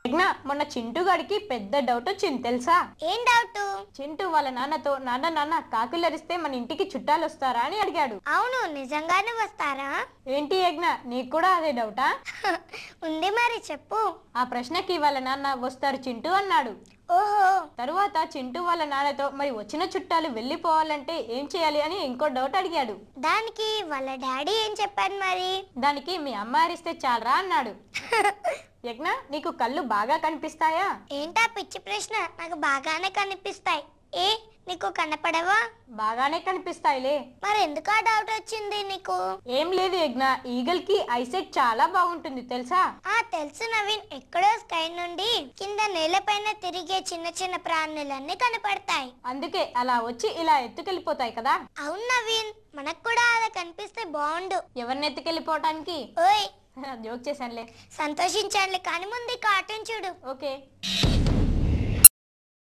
యజ్ఞ, మొన్న చింటూ గడికి పెద్ద డౌట్ వచ్చింది తెలుసా? ఏం డౌట్? చింటూ వాళ్ళ నాన్నతో నాన్న కాకులరిస్తే మన ఇంటికి చుట్టాలు వస్తారా అని అడిగాడు. అవును, నిజంగానే వస్తారా? ఏంటి యజ్ఞ, నీకు కూడా అదే డౌటా? ఉంది, మరి చెప్పు. ఆ ప్రశ్నకి వాళ్ళ నాన్న వస్తారు చింటూ అన్నాడు. ఓహో. తరువాత చింటూ వాళ్ళ నాన్నతో మరి వచ్చిన చుట్టాలు వెళ్ళిపోవాలంటే ఏం చేయాలి అని ఇంకో డౌట్ అడిగాడు. దానికి వాళ్ళ డాడీ ఏం చెప్పాడు మరి? దానికి మీ అమ్మ అరిస్తే చాలరా అన్నాడు. యజ్ఞ, నీకు కళ్ళు బాగా కనిపిస్తాయా? ఏంటా పిచ్చి ప్రశ్న? నాకు బాగానే కనిపిస్తాయి. ఏ, నీకు కనపడవా? బాగానే కనిపిస్తాయిలే. మరి ఎందుకు ఆ డౌట్ వచ్చింది నీకు? ఏం లేదు యజ్ఞ, ఈగల్ కి ఐసెట్ చాలా బాగుంటుంది తెలుసా? తెలుసు నవీన్. ఎక్కడో స్కై నుండి కింద నేలపైన తిరిగే చిన్న చిన్న ప్రాణులన్నీ కనపడతాయి. అందుకే అలా వచ్చి ఇలా ఎత్తుకెళ్ళిపోతాయి కదా. అవును నవీన్, మనకు కూడా అలా కనిపిస్తే బాగుండు. ఎవరిని ఎత్తుకెళ్ళిపోవటానికి? ఓయ్, జోక్ చేశానులే. సంతోషించాలి, కానీ ముందు కార్టూన్ చూడు. ఓకే.